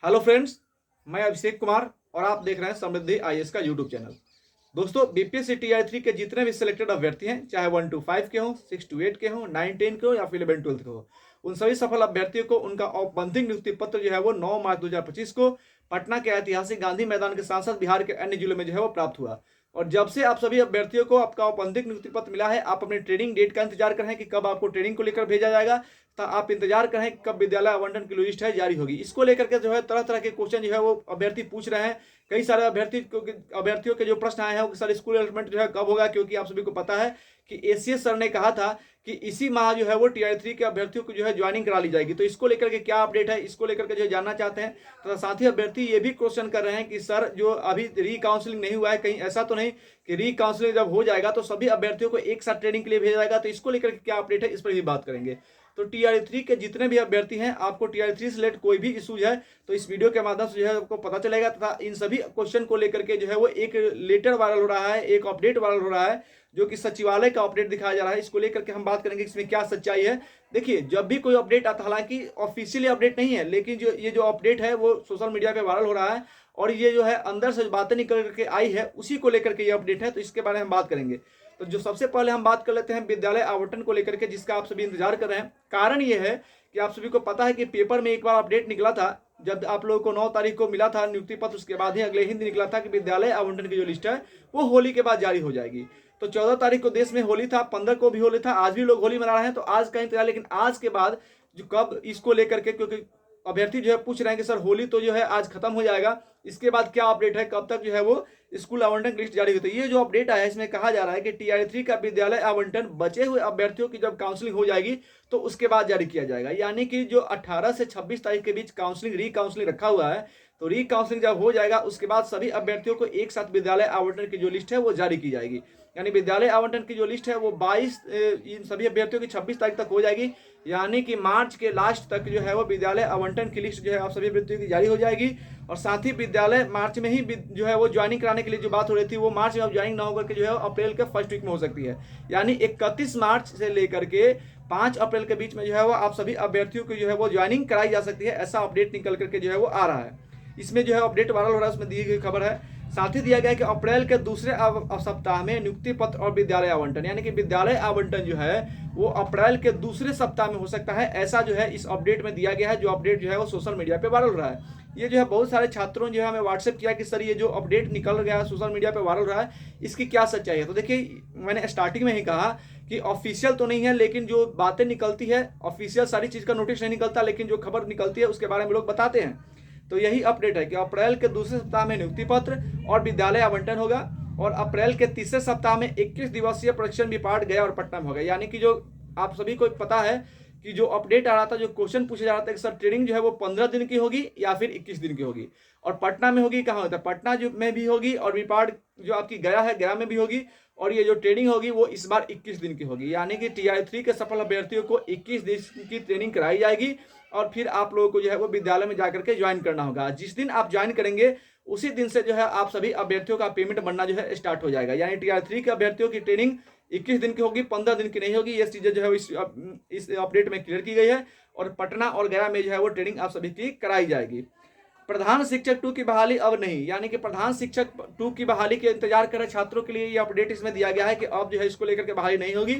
Hello friends, मैं अभिषेक कुमार और आप देख रहे हैं समृद्धि आईएएस का यूट्यूब चैनल। दोस्तों, बीपीएससी टीआई 3 के जितने भी सिलेक्टेड अभ्यर्थी हैं, चाहे 1 to 5 के हों, 6 to 8 के हों, 9 10 के हों या फिर 11 12 के हों, उन सभी सफल अभ्यर्थियों को उनका औपबंधिक नियुक्ति पत्र जो है वो 9 मार्च 2025 को पटना के ऐतिहासिक गांधी मैदान के साथ साथ बिहार के अन्य जिलों में जो है वो प्राप्त हुआ। और जब से आप सभी अभ्यर्थियों को आपका औपबंधिक नियुक्ति पत्र मिला है, आप अपनी ट्रेनिंग डेट का इंतजार कर रहे हैं कि कब आपको ट्रेनिंग को लेकर भेजा जाएगा। तो आप इंतजार कर रहे हैं कि कब विद्यालय आवंटन की लिस्ट है जारी होगी। इसको लेकर के जो है तरह तरह के क्वेश्चन जो है वो अभ्यर्थी पूछ रहे हैं। कई सारे अभ्यर्थियों के जो प्रश्न आए हैं वो सर स्कूल अलॉटमेंट जो है कब होगा, क्योंकि आप सभी को पता है कि एसीएस सर ने कहा था कि इसी माह जो है वो टीआई 3 के अभ्यर्थियों को जो है ज्वाइनिंग करा ली जाएगी। तो इसको लेकर के क्या अपडेट है, इसको लेकर के जो जानना चाहते हैं। तो साथ ही अभ्यर्थी ये भी क्वेश्चन कर रहे हैं कि सर जो अभी री काउंसलिंग नहीं हुआ है, कहीं ऐसा तो नहीं कि री काउंसलिंग जब हो जाएगा तो सभी अभ्यर्थियों को एक साथ ट्रेनिंग के लिए भेजा जाएगा। तो इसको लेकर के क्या अपडेट है, इस पर भी बात करेंगे। तो टीआरई 3 के जितने भी अभ्यर्थी हैं, आपको टीआरई 3 से रिलेटेड कोई भी इशूज है तो इस वीडियो के माध्यम से जो है आपको पता चलेगा। तथा इन सभी क्वेश्चन को लेकर के जो है वो एक लेटर वायरल हो रहा है, एक अपडेट वायरल हो रहा है जो कि सचिवालय का अपडेट दिखाया जा रहा है। इसको लेकर के हम बात करेंगे इसमें क्या सच्चाई है। देखिए, जब भी कोई अपडेट आता, हालांकि ऑफिशियली अपडेट नहीं है, लेकिन जो अपडेट है वो सोशल मीडिया पे वायरल हो रहा है और ये जो है अंदर से बातें निकल करके आई है, उसी को लेकर के ये अपडेट है। तो इसके बारे में हम बात करेंगे। तो जो सबसे पहले हम बात कर लेते हैं विद्यालय आवंटन को लेकर के, जिसका आप सभी इंतजार कर रहे हैं। कारण ये है कि आप सभी को पता है कि पेपर में एक बार अपडेट निकला था, जब आप लोगों को 9 तारीख को मिला था नियुक्ति पत्र, उसके बाद ही अगले ही दिन निकला था कि विद्यालय आवंटन की जो लिस्ट है वो होली के बाद जारी हो जाएगी। तो 14 तारीख को देश में होली था, 15 को भी होली था, आज भी लोग होली मना रहे हैं। तो आज का इंतजार, लेकिन आज के बाद जो कब इसको लेकर के, क्योंकि अभ्यर्थी जो है पूछ रहे हैं कि सर होली तो जो है आज खत्म हो जाएगा, इसके बाद क्या अपडेट है, कब तक जो है वो स्कूल आवंटन की लिस्ट जारी हुई। तो ये जो अपडेट आया है इसमें कहा जा रहा है कि टीआई 3 का विद्यालय आवंटन बचे हुए अभ्यर्थियों की जब काउंसलिंग हो जाएगी तो उसके बाद जारी किया जाएगा। यानी कि जो 18 से 26 तारीख के बीच काउंसलिंग री काउंसलिंग रखा हुआ है, तो री काउंसलिंग जब हो जाएगा उसके बाद सभी अभ्यर्थियों को एक साथ विद्यालय आवंटन की जो लिस्ट है वो जारी की जाएगी। यानी विद्यालय आवंटन की जो लिस्ट है वो 22 इन सभी अभ्यर्थियों की 26 तारीख तक हो जाएगी। यानी कि मार्च के लास्ट तक जो है वो विद्यालय आवंटन की लिस्ट जो है आप सभी अभ्यर्थियों की जारी हो जाएगी। और साथ ही विद्यालय मार्च में ही जो है वो ज्वाइनिंग कराने के लिए जो बात हो रही थी, वो मार्च में अब ज्वाइनिंग ना होकर के जो है अप्रैल के फर्स्ट वीक में हो सकती है। यानी 31 मार्च से लेकर के 5 अप्रैल के बीच में जो है वो आप सभी अभ्यर्थियों की जो है वो ज्वाइनिंग कराई जा सकती है। ऐसा अपडेट निकल करके जो है वो आ रहा है। इसमें जो है अपडेट वायरल हो रहा है, उसमें दी गई खबर है। साथ ही दिया गया है कि अप्रैल के दूसरे सप्ताह में नियुक्ति पत्र और विद्यालय आवंटन, यानी कि विद्यालय आवंटन जो है वो अप्रैल के दूसरे सप्ताह में हो सकता है। ऐसा जो है इस अपडेट में दिया गया है, जो अपडेट जो है वो सोशल मीडिया पे वायरल हो रहा है। ये जो है बहुत सारे छात्रों ने जो है हमें व्हाट्सएप किया कि सर ये जो अपडेट निकल गया है सोशल मीडिया पे वायरल हो रहा है, इसकी क्या सच्चाई है। तो देखिए, मैंने स्टार्टिंग में ही कहा कि ऑफिशियल तो नहीं है, लेकिन जो बातें निकलती है, ऑफिशियल सारी चीज का नोटिस नहीं निकलता, लेकिन जो खबर निकलती है उसके बारे में लोग बताते हैं। तो यही अपडेट है कि अप्रैल के दूसरे सप्ताह में नियुक्ति पत्र और विद्यालय आवंटन होगा और अप्रैल के तीसरे सप्ताह में 21 दिवसीय प्रशिक्षण विपाट गया और पटना में होगा। यानी कि जो आप सभी को पता है कि जो अपडेट आ रहा था, जो क्वेश्चन पूछा जा रहा था कि सर ट्रेनिंग जो है वो 15 दिन की होगी या फिर 21 दिन की होगी, और पटना में होगी, कहाँ होता है, पटना जो में भी होगी, और विपाट जो आपकी गया है, गया में भी होगी। और ये जो ट्रेनिंग होगी वो इस बार 21 दिन की होगी। यानी कि टीआई 3 के सफल अभ्यर्थियों को 21 दिन की ट्रेनिंग कराई जाएगी और फिर आप लोगों को जो है वो विद्यालय में जाकर के ज्वाइन करना होगा। जिस दिन आप ज्वाइन करेंगे उसी दिन से जो है आप सभी अभ्यर्थियों का पेमेंट बनना जो है स्टार्ट हो जाएगा। यानी टीआई 3 के अभ्यर्थियों की ट्रेनिंग 21 दिन की होगी, 15 दिन की नहीं होगी। ये चीजें जो है इस अपडेट में क्लियर की गई है और पटना और गया में जो है वो ट्रेनिंग आप सभी की कराई जाएगी। प्रधान शिक्षक 2 की बहाली अब नहीं, यानी कि प्रधान शिक्षक 2 की बहाली के इंतजार कर रहे छात्रों के लिए ये अपडेट इसमें दिया गया है कि अब जो है इसको लेकर के बहाली नहीं होगी।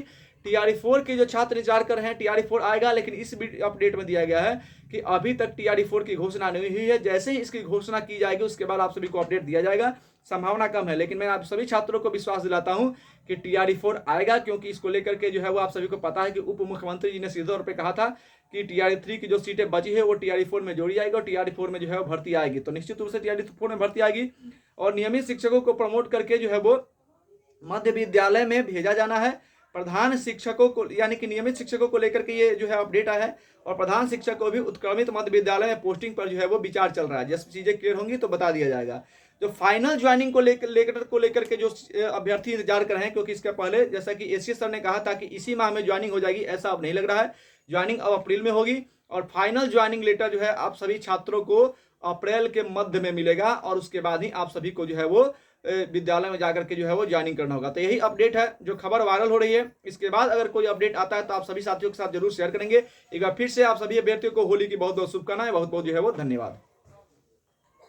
टीआरई 4 के जो छात्र इंतजार कर रहे हैं, टीआरई 4 आएगा, लेकिन इस अपडेट में दिया गया है कि अभी तक टीआरई 4 की घोषणा नहीं हुई है। जैसे ही इसकी घोषणा की जाएगी उसके बाद आप सभी को अपडेट दिया जाएगा। संभावना कम है, लेकिन मैं आप सभी छात्रों को विश्वास दिलाता हूं कि टीआरई 4 आएगा, क्योंकि इसको लेकर के जो है वो आप सभी को पता है कि उप मुख्यमंत्री जी ने सीधे तौर पर कहा था कि टीआरई 3 की जो सीटें बची है वो टीआरई 4 में जोड़ी जाएगी और टीआरई 4 में जो है वो भर्ती आएगी। तो निश्चित रूप से टीआरई 4 में भर्ती आएगी और नियमित शिक्षकों को प्रमोट करके जो है वो मध्य विद्यालय में भेजा जाना है। प्रधान शिक्षकों को, यानी कि नियमित शिक्षकों को लेकर के ये जो है अपडेट आया है और प्रधान शिक्षक को भी उत्क्रमित मध्य विद्यालय में पोस्टिंग पर जो है वो विचार चल रहा है। जैसे चीजें क्लियर होंगी तो बता दिया जाएगा। जो फाइनल ज्वाइनिंग को लेकर के जो अभ्यर्थी इंतजार कर रहे हैं, क्योंकि इसके पहले जैसा कि एसीएस सर ने कहा था कि इसी माह में ज्वाइनिंग हो जाएगी, ऐसा अब नहीं लग रहा है। ज्वाइनिंग अब अप्रैल में होगी और फाइनल ज्वाइनिंग लेटर जो है आप सभी छात्रों को अप्रैल के मध्य में मिलेगा और उसके बाद ही आप सभी को जो है वो विद्यालय में जाकर के जो है वो ज्वाइनिंग करना होगा। तो यही अपडेट है जो खबर वायरल हो रही है। इसके बाद अगर कोई अपडेट आता है तो आप सभी साथियों के साथ जरूर शेयर करेंगे। एक बार फिर से आप सभी अभ्यर्थियों को होली की बहुत बहुत शुभकामनाएं, बहुत बहुत जो है वो धन्यवाद।